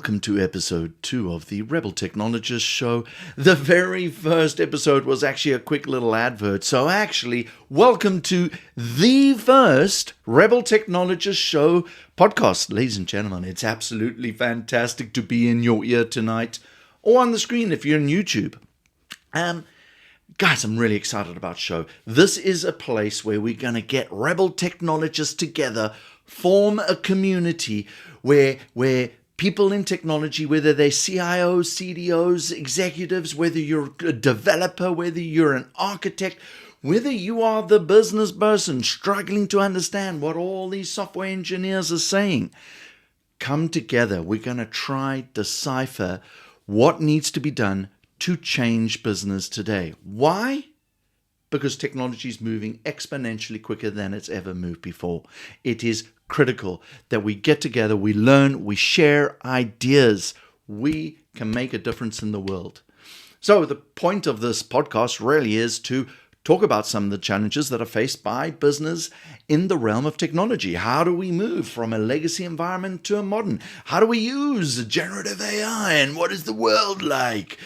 Welcome to episode 2 of the Rebel Technologist show. The very first episode was actually a quick little advert. So actually, welcome to the first Rebel Technologist show podcast. Ladies and gentlemen, it's absolutely fantastic to be in your ear tonight or on the screen if you're on YouTube. Guys, I'm really excited about the show. This is a place where we're going to get Rebel Technologists together, form a community where people in technology, whether they're CIOs, CDOs, executives, whether you're a developer, whether you're an architect, whether you are the business person struggling to understand what all these software engineers are saying, come together. We're going to try decipher what needs to be done to change business today. Why? Because technology is moving exponentially quicker than it's ever moved before. It is critical that we get together, we learn, we share ideas. We can make a difference in the world. So the point of this podcast really is to talk about some of the challenges that are faced by business in the realm of technology. How do we move from a legacy environment to a modern? How do we use generative AI, and what is the world like?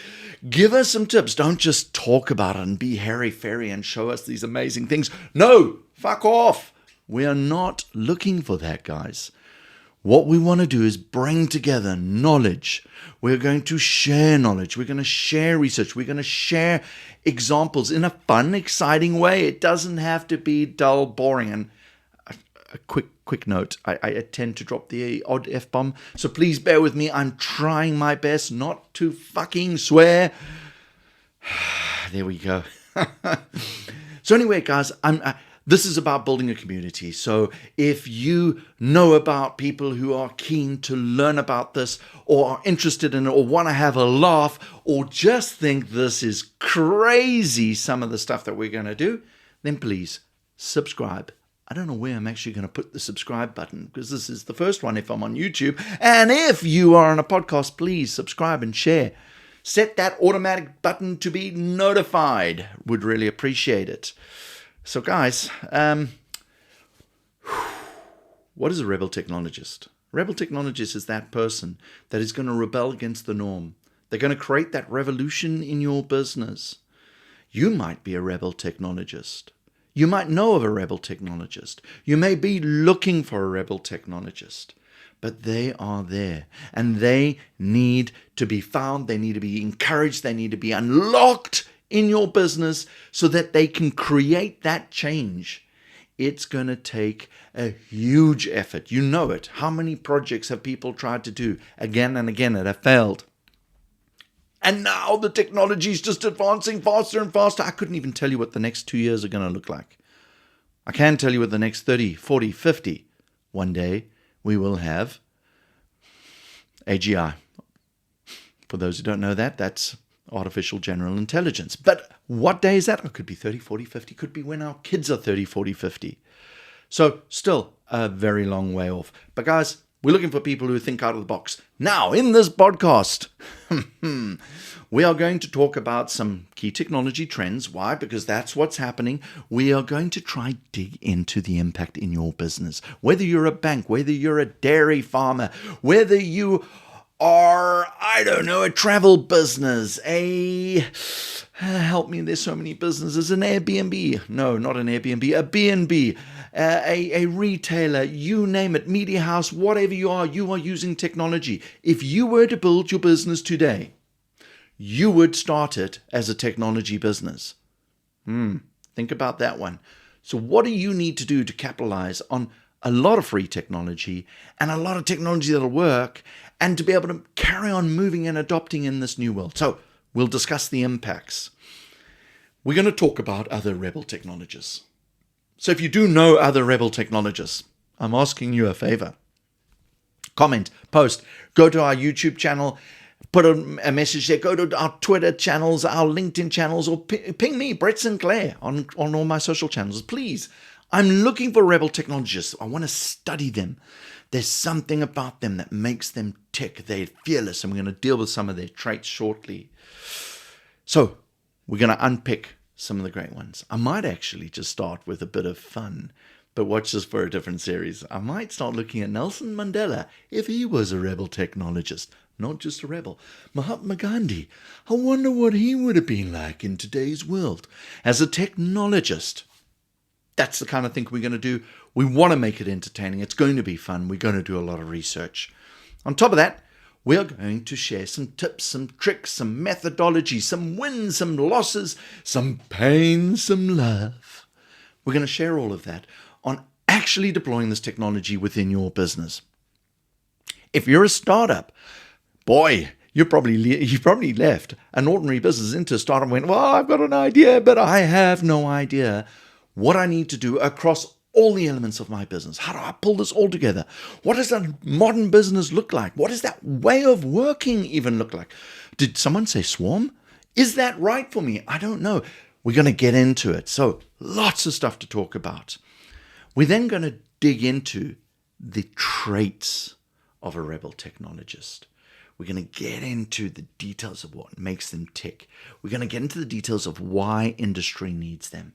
Give us some tips. Don't just talk about it and be hairy-fairy and show us these amazing things. No, fuck off. We are not looking for that, guys. What we want to do is bring together knowledge. We're going to share knowledge. We're going to share research. We're going to share examples in a fun, exciting way. It doesn't have to be dull, boring. And a quick note, I tend to drop the odd F-bomb, so please bear with me. I'm trying my best not to fucking swear. There we go. So anyway, guys, this is about building a community. So if you know about people who are keen to learn about this, or are interested in it, or want to have a laugh, or just think this is crazy, some of the stuff that we're going to do, then please subscribe. I don't know where I'm actually going to put the subscribe button, because this is the first one if I'm on YouTube. And if you are on a podcast, please subscribe and share. Set that automatic button to be notified. Would really appreciate it. So guys, what is a rebel technologist? Rebel technologist is that person that is going to rebel against the norm. They're going to create that revolution in your business. You might be a rebel technologist. You might know of a rebel technologist. You may be looking for a rebel technologist, but they are there and they need to be found. They need to be encouraged. They need to be unlocked in your business so that they can create that change. It's going to take a huge effort. You know it. How many projects have people tried to do again and again that have failed? And now the technology is just advancing faster and faster. I couldn't even tell you what the next 2 years are going to look like. I can tell you what the next 30, 40, 50. One day we will have AGI. For those who don't know that, that's artificial general intelligence. But what day is that? It could be 30, 40, 50. Could be when our kids are 30, 40, 50. So still a very long way off. But guys, we're looking for people who think out of the box. Now, in this podcast, we are going to talk about some key technology trends. Why? Because that's what's happening. We are going to try dig into the impact in your business. Whether you're a bank, whether you're a dairy farmer, whether you are, I don't know, a travel business, help me, there's so many businesses, an Airbnb, no, not an Airbnb, a B&B, a retailer, you name it, media house, whatever you are using technology. If you were to build your business today, you would start it as a technology business. Think about that one. So what do you need to do to capitalize on a lot of free technology and a lot of technology that'll work, and to be able to carry on moving and adopting in this new world? So we'll discuss the impacts. We're going to talk about other rebel technologists. So if you do know other rebel technologists, I'm asking you a favor. Comment, post, go to our YouTube channel, put a message there, go to our Twitter channels, our LinkedIn channels, or ping me, Brett Sinclair, on all my social channels. Please, I'm looking for rebel technologists. I want to study them. There's something about them that makes them tick. They're fearless, and we're going to deal with some of their traits shortly. So we're going to unpick some of the great ones. I might actually just start with a bit of fun. But watch this for a different series. I might start looking at Nelson Mandela if he was a rebel technologist, not just a rebel. Mahatma Gandhi, I wonder what he would have been like in today's world as a technologist. That's the kind of thing we're going to do. We want to make it entertaining. It's going to be fun. We're going to do a lot of research. On top of that, we're going to share some tips, some tricks, some methodology, some wins, some losses, some pain, some love. We're going to share all of that on actually deploying this technology within your business. If you're a startup, boy, you probably left an ordinary business into a startup and went, well, I've got an idea, but I have no idea what I need to do across all the elements of my business. How do I pull this all together? What does a modern business look like? What does that way of working even look like? Did someone say swarm? Is that right for me? I don't know. We're going to get into it. So lots of stuff to talk about. We're then going to dig into the traits of a rebel technologist. We're going to get into the details of what makes them tick. We're going to get into the details of why industry needs them.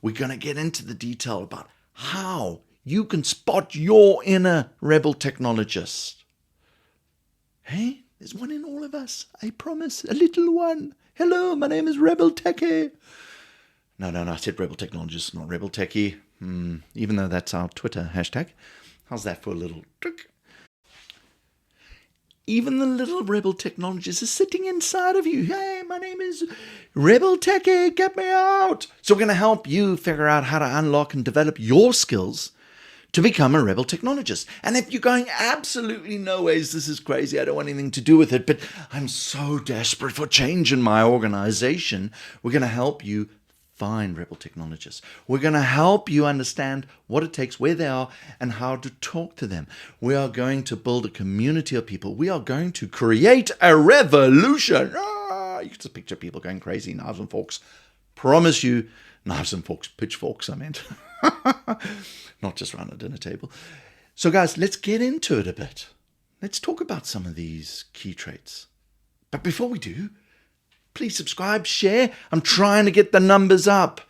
We're going to get into the detail about how you can spot your inner rebel technologist. Hey, there's one in all of us. I promise. A little one. Hello, my name is Rebel Techie. No, I said Rebel Technologist, not Rebel Techie. Even though that's our Twitter hashtag. How's that for a little trick? Even the little Rebel Technologist is sitting inside of you. Hey, my name is Rebel Techie, get me out. So we're going to help you figure out how to unlock and develop your skills to become a Rebel Technologist. And if you're going, absolutely no ways, this is crazy, I don't want anything to do with it, but I'm so desperate for change in my organization, we're going to help you find Rebel Technologists. We're going to help you understand what it takes, where they are, and how to talk to them. We are going to build a community of people. We are going to create a revolution. You can just picture people going crazy, knives and forks. Promise you, knives and forks, pitchforks, I meant. Not just around a dinner table. So guys, let's get into it a bit. Let's talk about some of these key traits. But before we do, please subscribe, share. I'm trying to get the numbers up.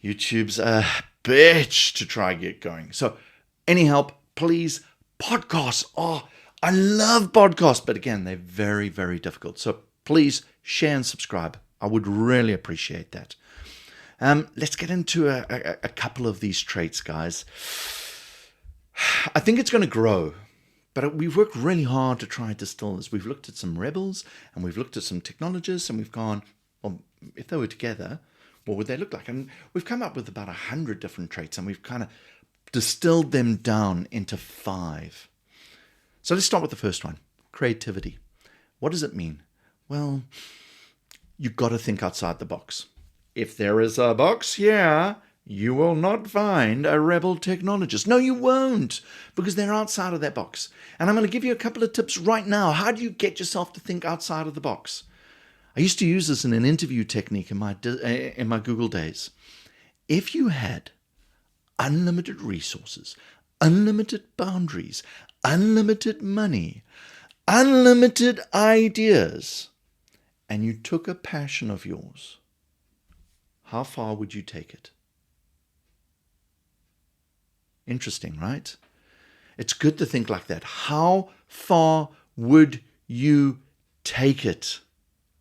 YouTube's a bitch to try and get going. So any help, please. Podcasts. Oh, I love podcasts. But again, they're very, very difficult. So please share and subscribe. I would really appreciate that. Let's get into a couple of these traits, guys. I think it's going to grow. But we've worked really hard to try and distill this. We've looked at some rebels and we've looked at some technologists and we've gone, well, if they were together, what would they look like? And we've come up with about 100 different traits and we've kind of distilled them down into 5. So let's start with the first one, creativity. What does it mean? Well, you've got to think outside the box. If there is a box here, you will not find a rebel technologist. No, you won't, because they're outside of that box. And I'm going to give you a couple of tips right now. How do you get yourself to think outside of the box? I used to use this in an interview technique in my Google days. If you had unlimited resources, unlimited boundaries, unlimited money, unlimited ideas, and you took a passion of yours, how far would you take it? Interesting, right? It's good to think like that. How far would you take it?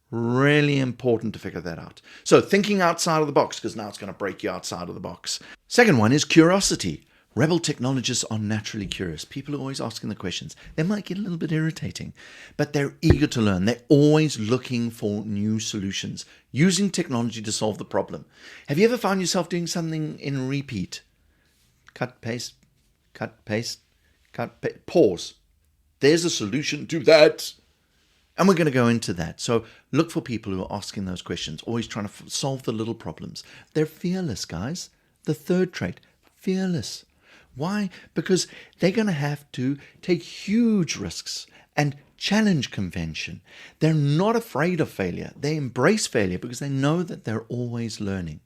Really important to figure that out. So thinking outside of the box, because now it's going to break you outside of the box. Second one is curiosity. Rebel technologists are naturally curious. People are always asking the questions. They might get a little bit irritating, but they're eager to learn. They're always looking for new solutions, using technology to solve the problem. Have you ever found yourself doing something in repeat? Cut, paste, cut, paste, cut, paste, pause. There's a solution to that. And we're going to go into that. So look for people who are asking those questions, always trying to solve the little problems. They're fearless, guys. The third trait, fearless. Why? Because they're going to have to take huge risks and challenge convention. They're not afraid of failure. They embrace failure because they know that they're always learning.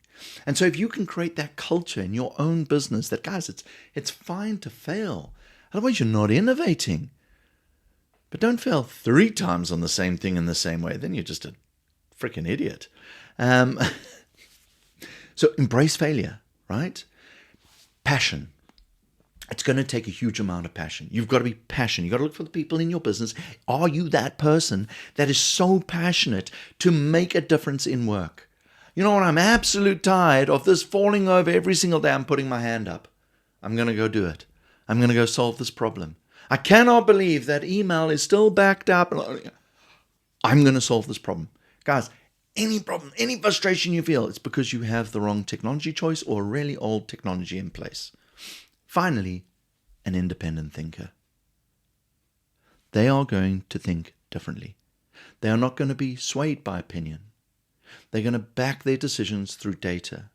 And so if you can create that culture in your own business that, guys, it's fine to fail. Otherwise, you're not innovating. But don't fail 3 times on the same thing in the same way. Then you're just a freaking idiot. So embrace failure, right? Passion. It's going to take a huge amount of passion. You've got to be passionate. You've got to look for the people in your business. Are you that person that is so passionate to make a difference in work? You know what? I'm absolute tired of this falling over every single day. I'm putting my hand up. I'm going to go do it. I'm going to go solve this problem. I cannot believe that email is still backed up. I'm going to solve this problem. Guys, any problem, any frustration you feel, it's because you have the wrong technology choice or really old technology in place. Finally, an independent thinker. They are going to think differently. They are not going to be swayed by opinion. They're going to back their decisions through data.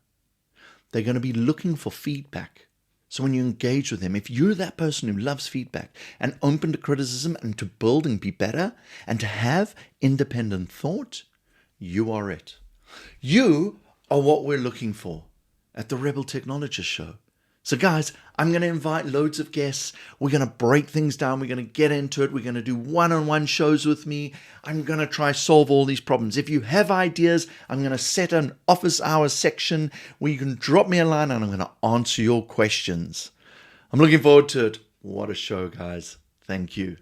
They're going to be looking for feedback. So when you engage with them, if you're that person who loves feedback and open to criticism and to build and be better and to have independent thought, you are it. You are what we're looking for at the Rebel Technologist show. So guys, I'm going to invite loads of guests. We're going to break things down. We're going to get into it. We're going to do one-on-one shows with me. I'm going to try solve all these problems. If you have ideas, I'm going to set an office hours section where you can drop me a line and I'm going to answer your questions. I'm looking forward to it. What a show, guys. Thank you.